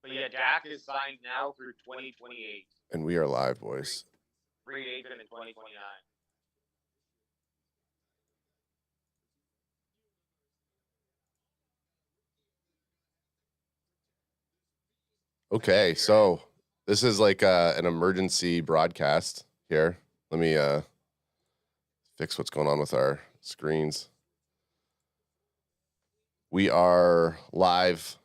But yeah, Dak is signed now through 2028. And we are live, boys. Free agent in 2029. Okay, so this is like an emergency broadcast here. Let me fix what's going on with our screens. We are live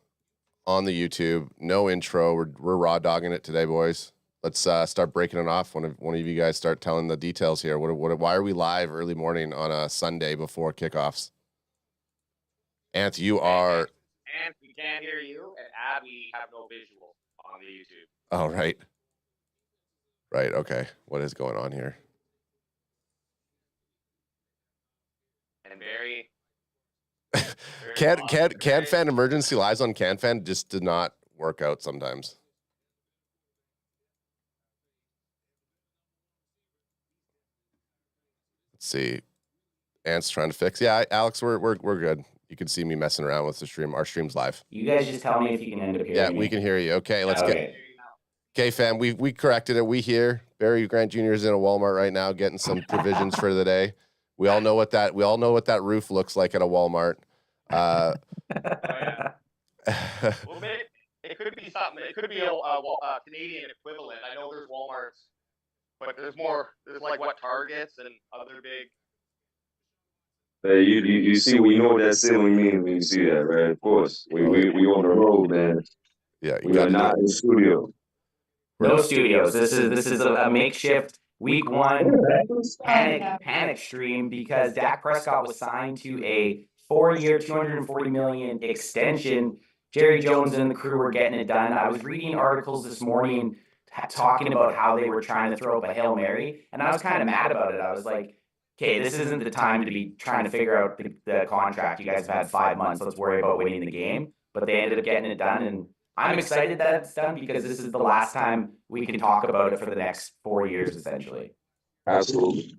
on the YouTube. No intro. We're raw dogging it today, boys. Let's start breaking it off. One of you guys start telling the details here. Why are we live early morning on a Sunday before kickoffs? Anth, you are. And we can't hear you, and we have no visual on the YouTube. Oh, right. Right. Okay. What is going on here? And Barry. CanFan emergency lives on CanFan just did not work out sometimes. Let's see. Ant's trying to fix. Yeah, Alex, we're good. You can see me messing around with the stream. Our stream's live. You guys just tell me if you can end up hearing me. Yeah, we can hear you. Okay, let's get. Okay, fam, we corrected it. We here. Barry Grant Jr. is in a Walmart right now getting some provisions for the day. We all know what that roof looks like at a Walmart. Oh, yeah. Well, it could be something. It could be a Canadian equivalent. I know there's Walmarts, but there's more. There's like Targets and other big. Hey, you see, we know what that ceiling means when you see that, right? Of course, we on the road, man. Yeah, we are not in the studio. No studios. This is a makeshift week one panic stream because Dak Prescott was signed to a 4-year, $240 million extension. Jerry Jones and the crew were getting it done. I was reading articles this morning talking about how they were trying to throw up a Hail Mary, and I was kind of mad about it. I was like, okay, this isn't the time to be trying to figure out the contract. You guys have had 5 months. Let's worry about winning the game. But they ended up getting it done, and I'm excited that it's done because this is the last time we can talk about it for the next 4 years, essentially. Absolutely.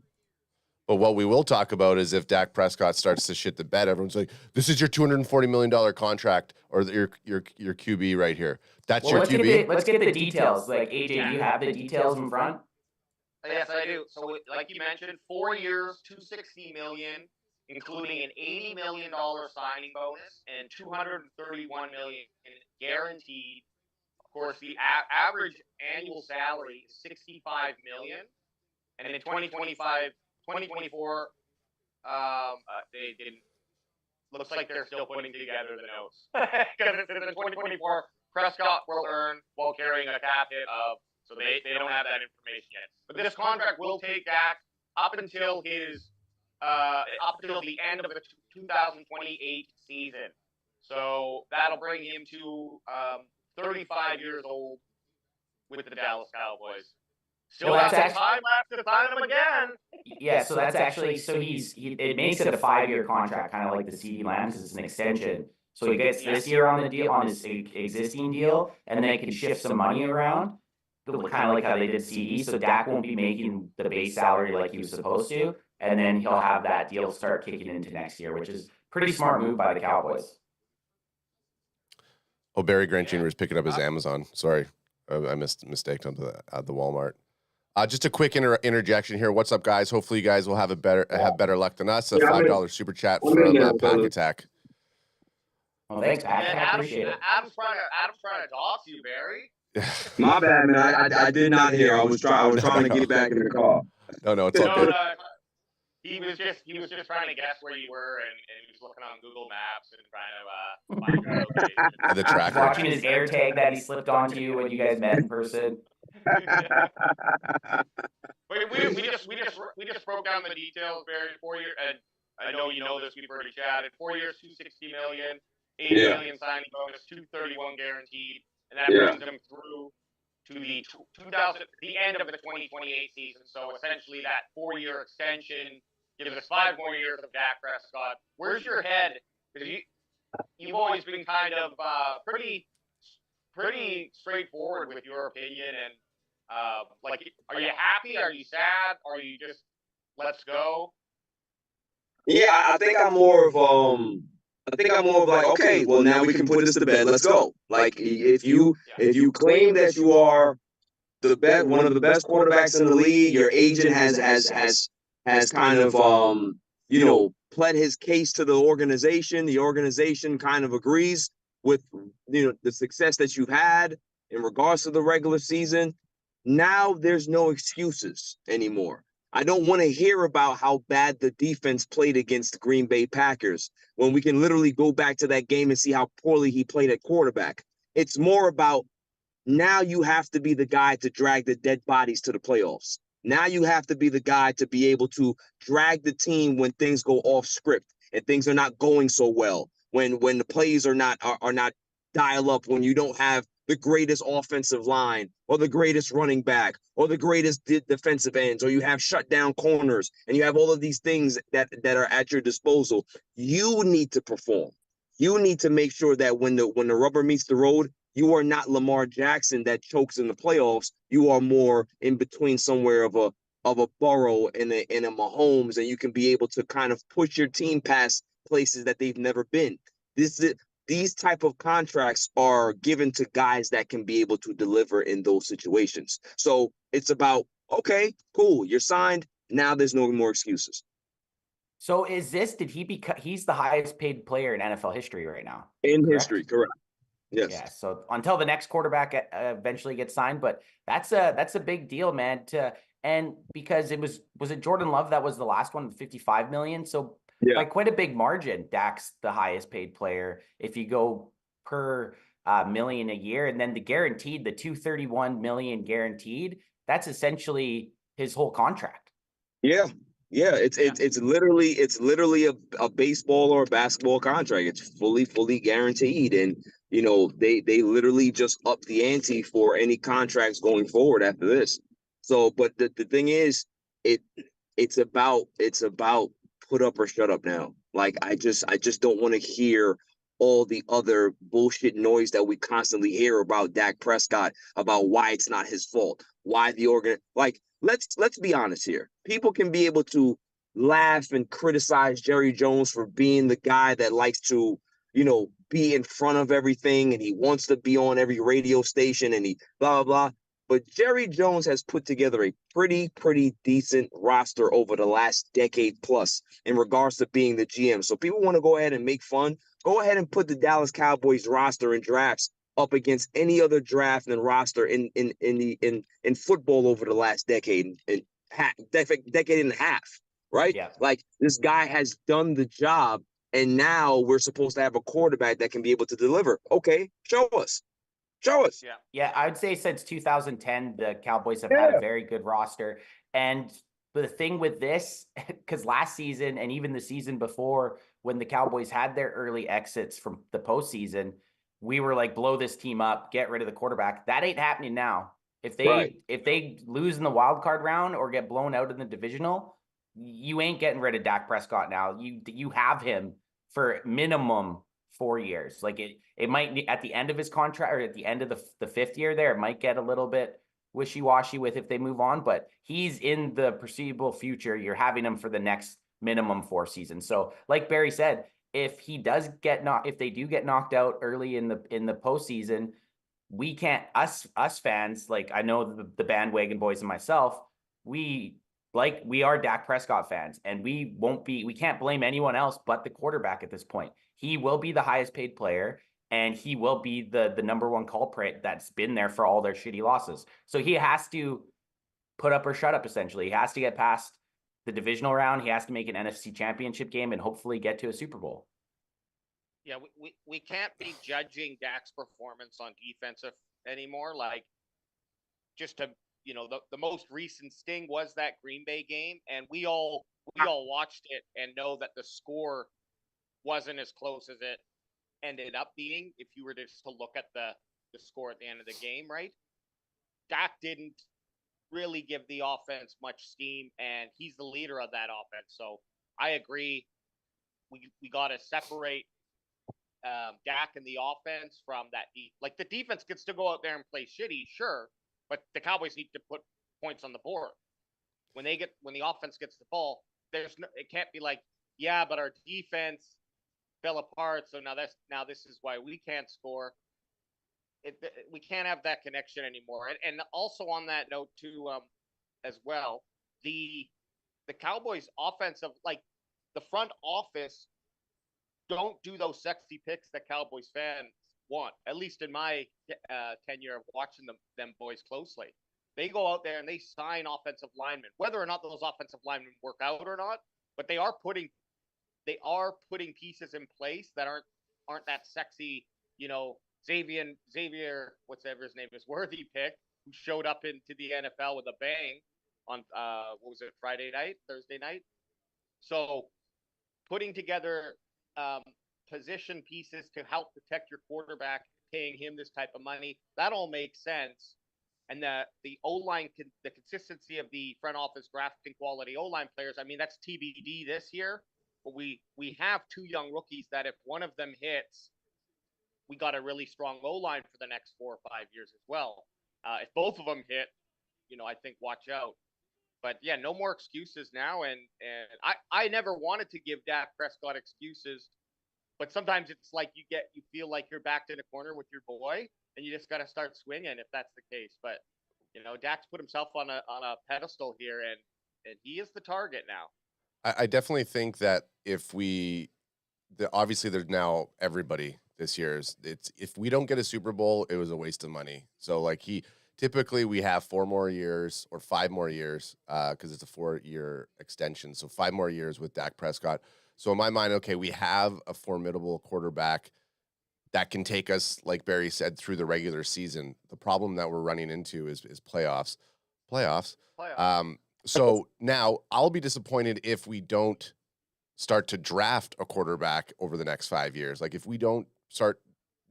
But what we will talk about is if Dak Prescott starts to shit the bed, everyone's like, "This is your $240 million contract, or your QB right here. That's your QB." Let's get the details. Like AJ, do you have the details in front? Yes, I do. So, like you mentioned, 4 years, $260 million, including an $80 million signing bonus and $231 million guaranteed. Of course, the average annual salary is $65 million, and in 2024, they didn't. Looks like they're still putting together the notes because in 2024, Prescott will earn while carrying a cap hit of. So they don't have that information yet. But this contract will take Dak up until the end of the 2028 season. So that'll bring him to 35 years old with the Dallas Cowboys. Still has some time left to sign him again. Yeah, so that's actually it makes it a 5-year contract, kind of like the CeeDee Lamb, because it's an extension. So he gets this year on the deal, on his existing deal, and then they can shift some money around. Kind of like how they did CeeDee, so Dak won't be making the base salary like he was supposed to, and then he'll have that deal start kicking into next year, which is pretty smart move by the Cowboys. Oh, Barry Grant Jr. is picking up his Amazon. Sorry, I mistaked onto the Walmart. Just a quick interjection here. What's up, guys? Hopefully, you guys will have better luck than us. A $5 super chat from Pack Attack. Oh, thanks, Pack. I appreciate it. Adam's trying to dox you, Barry. My bad, man. I did not hear. I was trying to get back in the car. No, it's all good. No. He was just trying to guess where you were, and he was looking on Google Maps and trying to find your location. The tracker. Watching his air tag that he slipped onto you when you guys met in person. we just broke down the details, Barry. 4 years, and I know you know this. We've already chatted. 4 years, $260 million, $80 million signing bonus, $231 guaranteed. And that brings them through to the end of the 2028 season. So essentially, that 4-year extension gives us 5 more years of Dak Prescott. Where's your head? Because you've always been kind of pretty straightforward with your opinion. And are you happy? Are you sad? Are you just let's go? Yeah, I think I'm more of I think I'm more of like, okay, well now we can put this to bed. Let's go. Like if you claim that you are the best, one of the best quarterbacks in the league, your agent has kind of pled his case to the organization. The organization kind of agrees with the success that you've had in regards to the regular season. Now there's no excuses anymore. I don't want to hear about how bad the defense played against the Green Bay Packers when we can literally go back to that game and see how poorly he played at quarterback. It's more about now you have to be the guy to drag the dead bodies to the playoffs. Now you have to be the guy to be able to drag the team when things go off script and things are not going so well. When the plays are not dial up, when you don't have the greatest offensive line or the greatest running back or the greatest defensive ends, or you have shut down corners and you have all of these things that are at your disposal. You need to perform. You need to make sure that when the rubber meets the road, you are not Lamar Jackson that chokes in the playoffs. You are more in between somewhere of a Burrow and a Mahomes, and you can be able to kind of push your team past places that they've never been. These type of contracts are given to guys that can be able to deliver in those situations. So it's about, okay, cool, you're signed. Now there's no more excuses. So he's the highest paid player in NFL history right now? In Correct? history, correct. Yes. Yeah. So until the next quarterback eventually gets signed, but that's a big deal, man. And because was it Jordan Love that was the last one, 55 million? So by quite a big margin, Dak's the highest paid player if you go per million a year, and then the 231 million guaranteed. That's essentially his whole contract. Yeah. Yeah, it's literally a baseball or a basketball contract. It's fully guaranteed, and they literally just up the ante for any contracts going forward after this. So, but the thing is, it's about put up or shut up now. Like I just don't want to hear all the other bullshit noise that we constantly hear about Dak Prescott, about why it's not his fault, why the let's be honest here. People can be able to laugh and criticize Jerry Jones for being the guy that likes to, be in front of everything and he wants to be on every radio station and he blah, blah, blah. But Jerry Jones has put together a pretty decent roster over the last decade plus in regards to being the GM. So people want to go ahead and make fun. Go ahead and put the Dallas Cowboys roster in drafts up against any other draft and roster in football over the last decade and a half, right? Yeah. Like this guy has done the job, and now we're supposed to have a quarterback that can be able to deliver. Okay, show us. Yeah, I would say since 2010, the Cowboys have had a very good roster. And the thing with this, because last season and even the season before, when the Cowboys had their early exits from the postseason, we were like, blow this team up, get rid of the quarterback. That ain't happening now. If they lose in the wild card round or get blown out in the divisional, you ain't getting rid of Dak Prescott now. You have him for minimum 4 years. Like it might at the end of his contract or at the end of the fifth year there, it might get a little bit wishy-washy with if they move on, but he's in the foreseeable future. You're having him for the next minimum 4 seasons. So like Barry said, if they do get knocked out early in the postseason, we can't, us fans, like I know the bandwagon boys and myself, we are Dak Prescott fans, and we can't blame anyone else but the quarterback at this point. He will be the highest paid player, and he will be the number one culprit that's been there for all their shitty losses. So he has to put up or shut up, essentially. He has to get past the divisional round. He has to make an NFC championship game and hopefully get to a Super Bowl. Yeah, we can't be judging Dak's performance on defensive anymore. Like, just to, the most recent sting was that Green Bay game, and we all watched it and know that the score wasn't as close as it ended up being. If you were just to look at the score at the end of the game, right? Dak didn't really give the offense much steam, and he's the leader of that offense. So I agree. We got to separate Dak and the offense from that. Like the defense gets to go out there and play shitty, sure, but the Cowboys need to put points on the board. When the offense gets the ball, it can't be like, yeah, but our defense fell apart. So now this is why we can't score. We can't have that connection anymore. And also on that note too, as well, the Cowboys offensive, like the front office, don't do those sexy picks that Cowboys fans want. At least in my tenure of watching them boys closely, they go out there and they sign offensive linemen, whether or not those offensive linemen work out or not. But they are putting pieces in place that aren't that sexy, Xavier, whatever his name is, Worthy pick, who showed up into the NFL with a bang on what was it, Thursday night. So putting together position pieces to help protect your quarterback, paying him this type of money, that all makes sense. And the O-line, the consistency of the front office drafting quality O-line players, I mean, that's TBD this year. But we have two young rookies that if one of them hits, we got a really strong O-line for the next 4 or 5 years as well. If both of them hit, I think watch out. But yeah, no more excuses now. And I never wanted to give Dak Prescott excuses, but sometimes it's like you feel like you're backed in a corner with your boy, and you just got to start swinging if that's the case. But Dak's put himself on a pedestal here, and he is the target now. I definitely think that obviously there's now everybody this year if we don't get a Super Bowl, it was a waste of money. So like typically we have 4 more years or 5 more years because it's a 4-year extension. So 5 more years with Dak Prescott. So in my mind, okay, we have a formidable quarterback that can take us, like Barry said, through the regular season. The problem that we're running into is playoffs. So now I'll be disappointed if we don't start to draft a quarterback over the next 5 years. Like if we don't start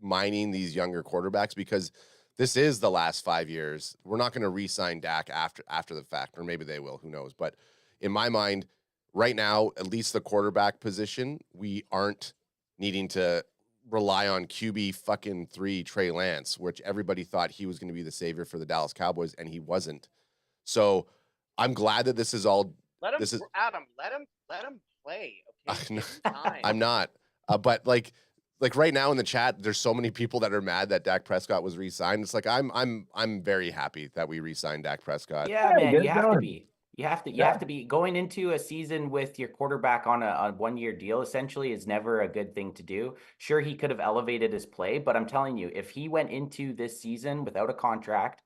mining these younger quarterbacks, because this is the last 5 years. We're not going to re-sign Dak after the fact, or maybe they will, who knows. But in my mind, right now, at least the quarterback position, we aren't needing to rely on QB fucking 3 Trey Lance, which everybody thought he was going to be the savior for the Dallas Cowboys, and he wasn't. So I'm glad that this is all. Adam. Let him play. Okay, I'm not. But like right now in the chat, there's so many people that are mad that Dak Prescott was re-signed. It's like I'm very happy that we re-signed Dak Prescott. Yeah, man, you have to be. You have to be going into a season with your quarterback on a 1-year deal. Essentially, is never a good thing to do. Sure, he could have elevated his play, but I'm telling you, if he went into this season without a contract,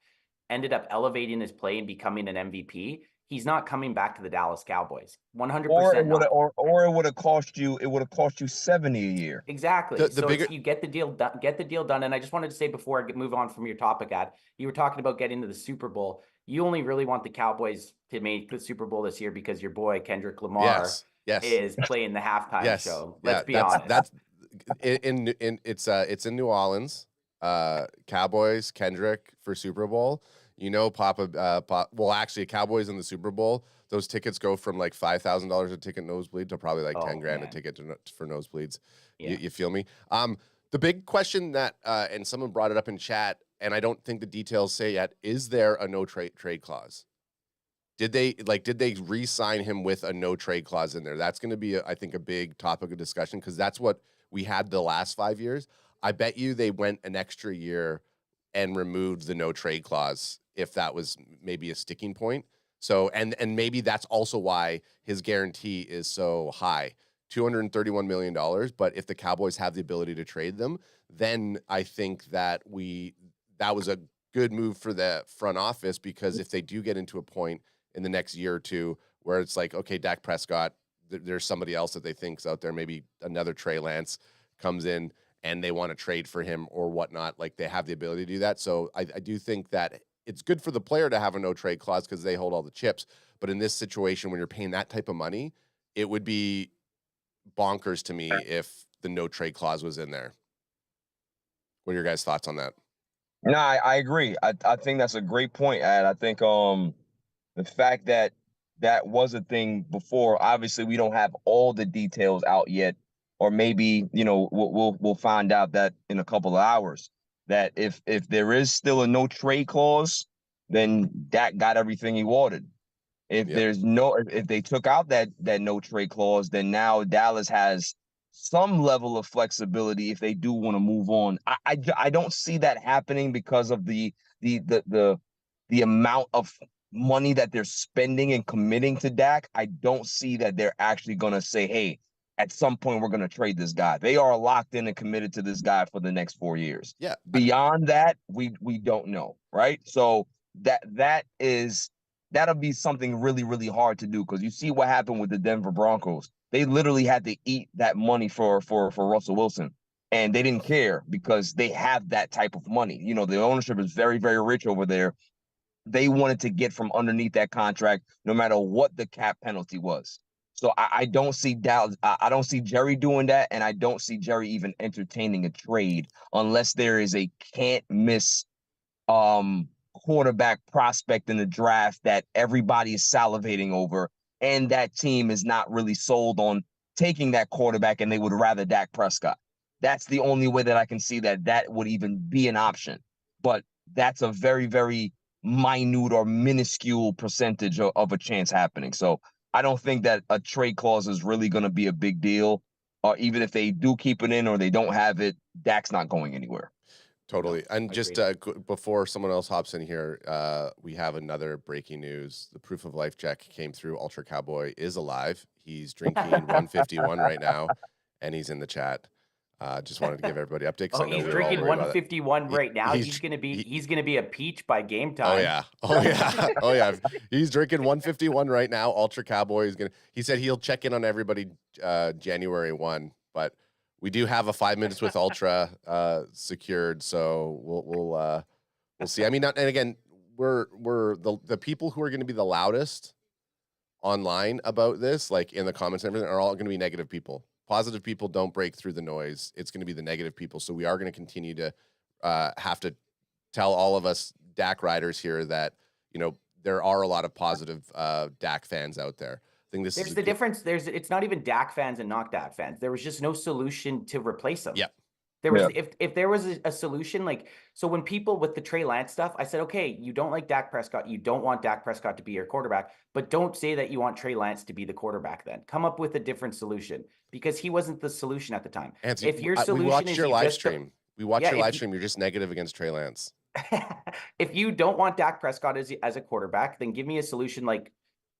ended up elevating his play and becoming an MVP, he's not coming back to the Dallas Cowboys. 100%. Or it would have cost you. It would have cost you $70 a year. Exactly. You get the deal done. And I just wanted to say before I move on from your topic, you were talking about getting to the Super Bowl. You only really want the Cowboys to make the Super Bowl this year because your boy Kendrick Lamar is playing the halftime show. Let's be honest. It's in New Orleans. Cowboys, Kendrick for Super Bowl. Well, actually, Cowboys in the Super Bowl, those tickets go from like $5,000 a ticket nosebleed to probably like $10,000 a ticket for nosebleeds. Yeah. You feel me? The big question that, and someone brought it up in chat, and I don't think the details say yet, is there a no trade clause? Did they re-sign him with a no trade clause in there? That's going to be, I think, a big topic of discussion because that's what we had the last 5 years. I bet you they went an extra year and removed the no trade clause if that was maybe a sticking point. So, and maybe that's also why his guarantee is so high, $231 million. But if the Cowboys have the ability to trade them, then I think that that was a good move for the front office, because if they do get into a point in the next year or two where it's like, okay, Dak Prescott, there's somebody else that they think's out there, maybe another Trey Lance comes in and they want to trade for him or whatnot, like they have the ability to do that. So I do think that it's good for the player to have a no trade clause because they hold all the chips. But in this situation, when you're paying that type of money, it would be bonkers to me if the no trade clause was in there. What are your guys' thoughts on that? No, I agree. I think that's a great point, Ad. I think the fact that was a thing before, obviously we don't have all the details out yet, or maybe we'll find out that in a couple of hours, that if there is still a no trade clause, then Dak got everything he wanted. If they took out that no trade clause, then now Dallas has some level of flexibility if they do want to move on. I don't see that happening because of the amount of money that they're spending and committing to Dak. I don't see that they're actually going to say, hey, at some point we're going to trade this guy. They are locked in and committed to this guy for the next 4 years. Yeah. Beyond that, we don't know, right? So that'll be something really, really hard to do, because you see what happened with the Denver Broncos. They literally had to eat that money for Russell Wilson, and they didn't care because they have that type of money. You know, the ownership is very, very rich over there. They wanted to get from underneath that contract, no matter what the cap penalty was. So I don't see Dallas. I don't see Jerry doing that, and I don't see Jerry even entertaining a trade unless there is a can't miss quarterback prospect in the draft that everybody is salivating over, and that team is not really sold on taking that quarterback, and they would rather Dak Prescott. That's the only way that I can see that would even be an option. But that's a very, very minute or minuscule percentage of a chance happening. So I don't think that a trade clause is really going to be a big deal. Or even if they do keep it in or they don't have it, Dak's not going anywhere. Totally. And just before someone else hops in here, we have another breaking news. The proof of life check came through. Ultra Cowboy is alive. He's drinking 151 right now, and he's in the chat. Just wanted to give everybody updates. Oh, he's drinking 151 right now. He's gonna be a peach by game time. Oh yeah. Oh yeah. Oh yeah. He's drinking 151 right now. Ultra Cowboy is he said he'll check in on everybody January 1, but we do have a 5 minutes with Ultra secured, so we'll see. I mean, and again, we're the people who are going to be the loudest online about this, like in the comments and everything, are all going to be negative people. Positive people don't break through the noise. It's going to be the negative people. So we are going to continue to have to tell all of us Dak riders here that, you know, there are a lot of positive Dak fans out there. I think this There's is the difference. It's not even Dak fans and not Dak fans. There was just no solution to replace them. Yep. There was if there was a solution, like, so when people with the Trey Lance stuff, I said, okay, you don't like Dak Prescott, you don't want Dak Prescott to be your quarterback, but don't say that you want Trey Lance to be the quarterback. Then come up with a different solution, because he wasn't the solution at the time. Anthony, if your solution we watched is your live stream, you're just negative against Trey Lance. If you don't want Dak Prescott as a quarterback, then give me a solution. Like,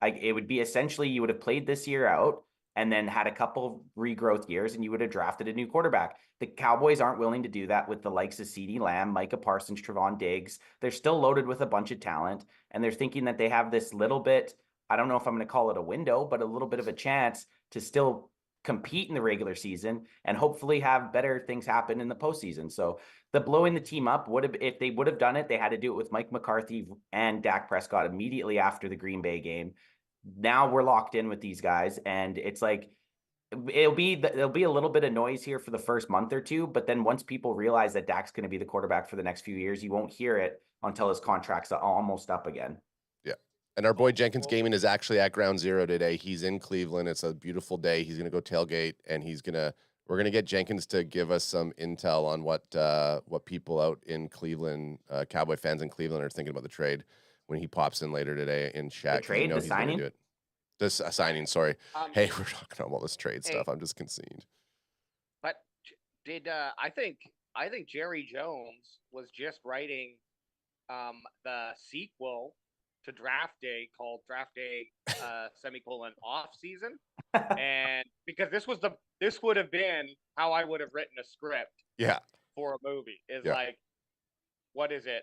it would be essentially you would have played this year out and then had a couple regrowth years, and you would have drafted a new quarterback. The Cowboys aren't willing to do that with the likes of CeeDee Lamb, Micah Parsons, Trevon Diggs. They're still loaded with a bunch of talent, and they're thinking that they have this little bit, I don't know if I'm going to call it a window, but a little bit of a chance to still compete in the regular season and hopefully have better things happen in the postseason. So the blowing the team up if they would have done it, they had to do it with Mike McCarthy and Dak Prescott immediately after the Green Bay game. Now we're locked in with these guys, and it's like there'll be a little bit of noise here for the first month or two, but then once people realize that Dak's going to be the quarterback for the next few years, you won't hear it until his contract's almost up again. Yeah. And our boy Jenkins Gaming is actually at Ground Zero today. He's in Cleveland. It's a beautiful day. He's going to go tailgate, and we're going to get Jenkins to give us some intel on what people out in Cleveland, Cowboy fans in Cleveland, are thinking about the trade when he pops in later today in chat. The trade, the signing? Do it. This signing, sorry. Hey, we're talking about all this trade stuff. I'm just concerned. But I think Jerry Jones was just writing the sequel to Draft Day called Draft Day off season, and because this would have been how I would have written a script. Yeah. For a movie like, what is it?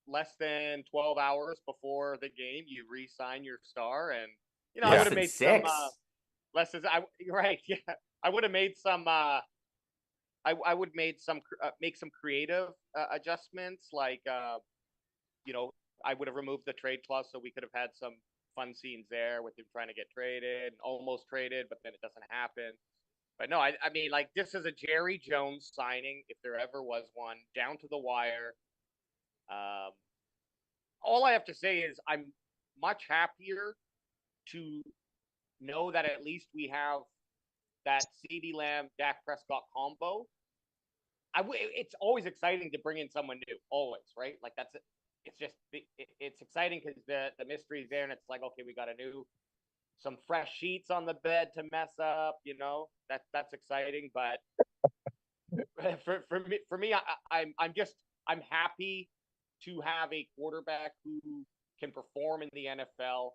Less than 12 hours before the game, you re-sign your star, and I would have made some you're right. Yeah, I would have made some. I would make some creative adjustments, like I would have removed the trade clause so we could have had some fun scenes there with him trying to get traded, almost traded, but then it doesn't happen. But no, I mean, like, this is a Jerry Jones signing, if there ever was one, down to the wire. All I have to say is I'm much happier to know that at least we have that CeeDee Lamb, Dak Prescott combo. It's always exciting to bring in someone new, always, right? Like, that's it. It's just it's exciting because the mystery is there, and it's like, okay, we got a new some fresh sheets on the bed to mess up. That's exciting. But for me, I'm happy to have a quarterback who can perform in the NFL,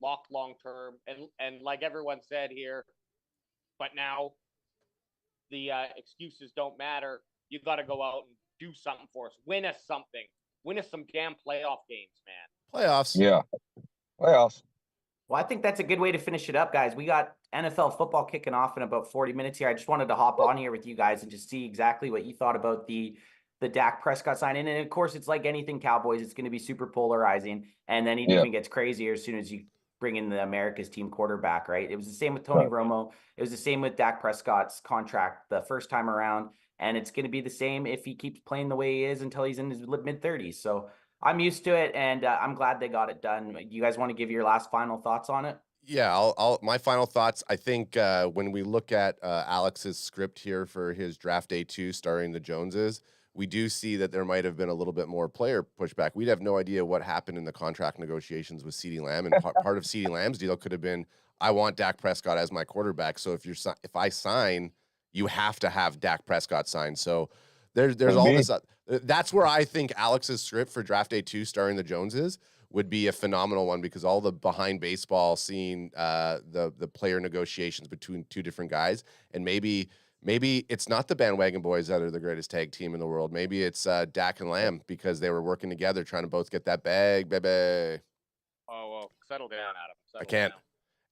locked long term, and like everyone said here. But now the excuses don't matter. You got to go out and do something for us. Win us something. Win us some damn playoff games, man. Playoffs. Yeah. Playoffs. Well, I think that's a good way to finish it up, guys. We got NFL football kicking off in about 40 minutes here. I just wanted to hop on here with you guys and just see exactly what you thought about the Dak Prescott signing. And of course, it's like anything Cowboys, it's going to be super polarizing. And then it even gets crazier as soon as you bring in the America's team quarterback, right? It was the same with Tony Romo. It was the same with Dak Prescott's contract the first time around. And it's going to be the same if he keeps playing the way he is until he's in his mid-30s. So I'm used to it, and I'm glad they got it done. You guys want to give your last final thoughts on it? Yeah, my final thoughts. I think when we look at Alex's script here for his draft day 2 starring the Joneses, we do see that there might have been a little bit more player pushback. We'd have no idea what happened in the contract negotiations with CeeDee Lamb, and part of CeeDee Lamb's deal could have been, I want Dak Prescott as my quarterback. So if I sign, you have to have Dak Prescott sign. So there's all this. That's where I think Alex's script for draft day 2 starring the Joneses would be a phenomenal one, because all the behind baseball, seeing the player negotiations between two different guys, and maybe it's not the Bandwagon Boys that are the greatest tag team in the world. Maybe it's Dak and Lamb, because they were working together trying to both get that bag, baby. Oh, well, settle down, Adam. I can't. Down.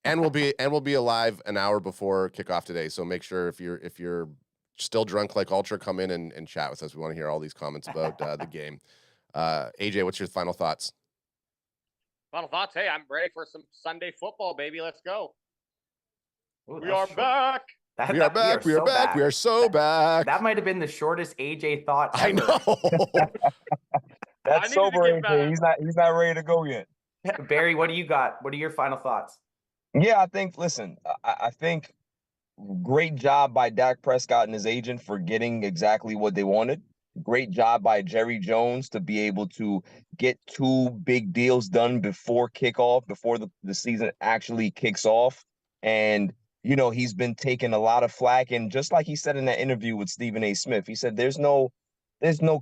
And we'll be alive an hour before kickoff today. So make sure if you're still drunk like Ultra, come in and chat with us. We want to hear all these comments about the game. AJ, what's your final thoughts? Final thoughts. Hey, I'm ready for some Sunday football, baby. Let's go. Ooh, We are back. We are back. We are back. We are so back. That might have been the shortest AJ thought ever. I know. That's sober, AJ. He's not ready to go yet. Barry, what do you got? What are your final thoughts? Yeah, I think great job by Dak Prescott and his agent for getting exactly what they wanted. Great job by Jerry Jones to be able to get 2 big deals done before kickoff, before the season actually kicks off. And, he's been taking a lot of flack. And just like he said in that interview with Stephen A. Smith, he said, there's no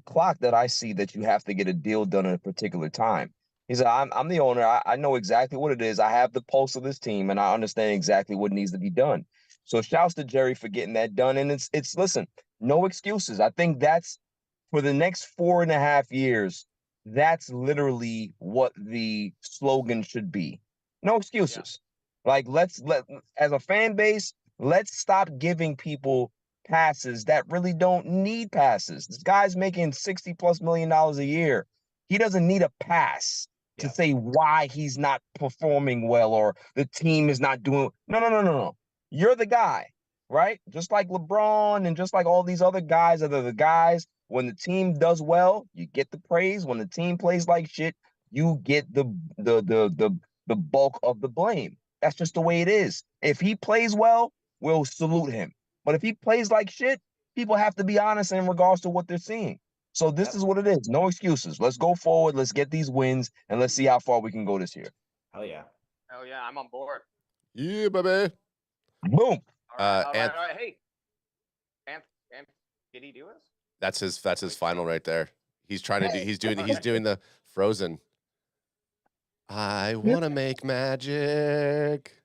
clock that I see that you have to get a deal done at a particular time. He said, I'm the owner. I know exactly what it is. I have the pulse of this team, and I understand exactly what needs to be done. So shouts to Jerry for getting that done. And it's listen, no excuses. I think that's for the next 4.5 years. That's literally what the slogan should be. No excuses. Yeah. Like as a fan base, let's stop giving people passes that really don't need passes. This guy's making $60+ million a year. He doesn't need a pass to say why he's not performing well or the team is not doing. No. You're the guy, right? Just like LeBron and just like all these other guys are the guys. When the team does well, you get the praise. When the team plays like shit, you get the bulk of the blame. That's just the way it is. If he plays well, we'll salute him. But if he plays like shit, people have to be honest in regards to what they're seeing. So this is what it is. No excuses. Let's go forward. Let's get these wins, and let's see how far we can go this year. Hell yeah. Hell yeah, I'm on board. Yeah, baby. Boom. All right. Hey, and did he do us? That's his final right there. He's trying to do. He's doing the Frozen. I want to make magic.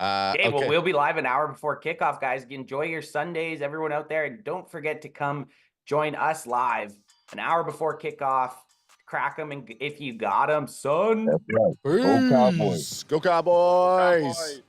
Okay, well, we'll be live an hour before kickoff, guys. Enjoy your Sundays, everyone out there. And don't forget to come join us live an hour before kickoff. Crack them, and if you got them, son. That's right. Go Cowboys. Go Cowboys.